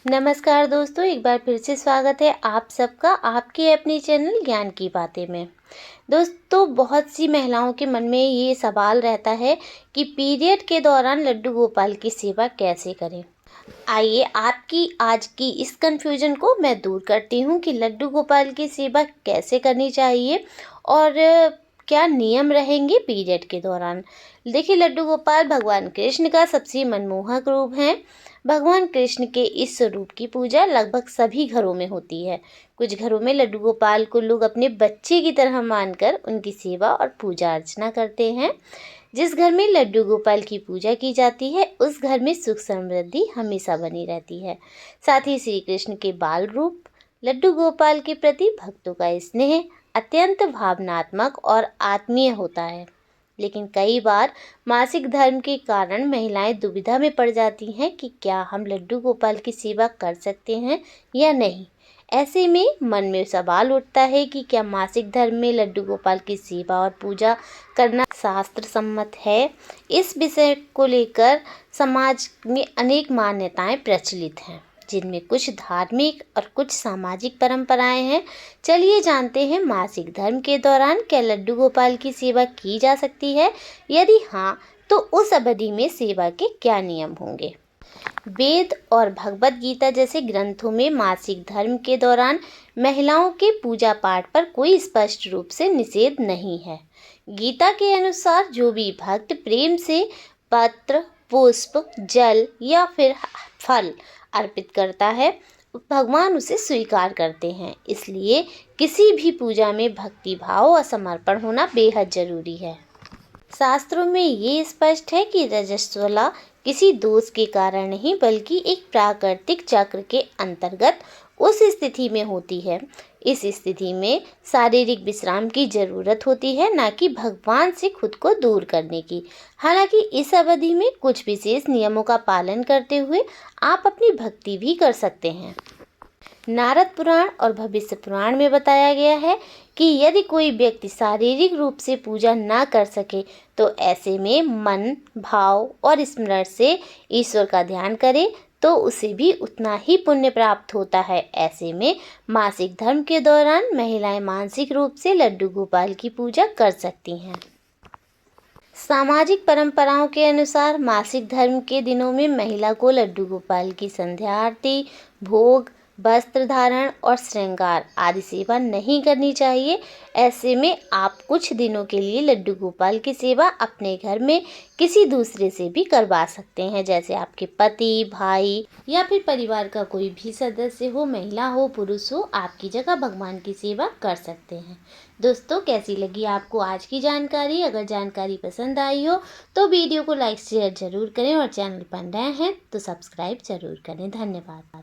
नमस्कार दोस्तों, एक बार फिर से स्वागत है आप सबका आपके अपने चैनल ज्ञान की बातें में। दोस्तों, बहुत सी महिलाओं के मन में ये सवाल रहता है कि पीरियड के दौरान लड्डू गोपाल की सेवा कैसे करें। आइए आपकी आज की इस कन्फ्यूजन को मैं दूर करती हूँ कि लड्डू गोपाल की सेवा कैसे करनी चाहिए और क्या नियम रहेंगे पीरियड के दौरान। देखिए, लड्डू गोपाल भगवान कृष्ण का सबसे मनमोहक रूप है। भगवान कृष्ण के इस स्वरूप की पूजा लगभग सभी घरों में होती है। कुछ घरों में लड्डू गोपाल को लोग अपने बच्चे की तरह मानकर उनकी सेवा और पूजा अर्चना करते हैं। जिस घर में लड्डू गोपाल की पूजा की जाती है उस घर में सुख समृद्धि हमेशा बनी रहती है। साथ ही श्री कृष्ण के बाल रूप लड्डू गोपाल के प्रति भक्तों का स्नेह अत्यंत भावनात्मक और आत्मीय होता है। लेकिन कई बार मासिक धर्म के कारण महिलाएं दुविधा में पड़ जाती हैं कि क्या हम लड्डू गोपाल की सेवा कर सकते हैं या नहीं। ऐसे में मन में सवाल उठता है कि क्या मासिक धर्म में लड्डू गोपाल की सेवा और पूजा करना शास्त्र सम्मत है। इस विषय को लेकर समाज में अनेक मान्यताएं प्रचलित हैं, जिनमें कुछ धार्मिक और कुछ सामाजिक परंपराएं हैं। चलिए जानते हैं, मासिक धर्म के दौरान क्या लड्डू गोपाल की सेवा की जा सकती है? यदि हाँ, तो उस अवधि में सेवा के क्या नियम होंगे। वेद और भगवत गीता जैसे ग्रंथों में मासिक धर्म के दौरान महिलाओं के पूजा पाठ पर कोई स्पष्ट रूप से निषेध नहीं है। गीता के अनुसार जो भी भक्त प्रेम से पत्र, पुष्प, जल या फिर फल अर्पित करता है, भगवान उसे स्वीकार करते हैं। इसलिए किसी भी पूजा में भक्ति भाव और समर्पण होना बेहद जरूरी है। शास्त्रों में ये स्पष्ट है कि रजस्वला किसी दोष के कारण नहीं बल्कि एक प्राकृतिक चक्र के अंतर्गत उस स्थिति में होती है। इस स्थिति में शारीरिक विश्राम की जरूरत होती है, ना कि भगवान से खुद को दूर करने की। हालांकि इस अवधि में कुछ विशेष नियमों का पालन करते हुए आप अपनी भक्ति भी कर सकते हैं। नारद पुराण और भविष्य पुराण में बताया गया है कि यदि कोई व्यक्ति शारीरिक रूप से पूजा ना कर सके तो ऐसे में मन, भाव और स्मरण से ईश्वर का ध्यान करे तो उसे भी उतना ही पुण्य प्राप्त होता है। ऐसे में मासिक धर्म के दौरान महिलाएं मानसिक रूप से लड्डू गोपाल की पूजा कर सकती हैं। सामाजिक परंपराओं के अनुसार मासिक धर्म के दिनों में महिला को लड्डू गोपाल की संध्या आरती, भोग, वस्त्र धारण और श्रृंगार आदि सेवा नहीं करनी चाहिए। ऐसे में आप कुछ दिनों के लिए लड्डू गोपाल की सेवा अपने घर में किसी दूसरे से भी करवा सकते हैं, जैसे आपके पति, भाई या फिर परिवार का कोई भी सदस्य हो, महिला हो, पुरुष हो, आपकी जगह भगवान की सेवा कर सकते हैं। दोस्तों, कैसी लगी आपको आज की जानकारी? अगर जानकारी पसंद आई हो तो वीडियो को लाइक शेयर जरूर करें और चैनल पर नए हैं तो सब्सक्राइब जरूर करें। धन्यवाद।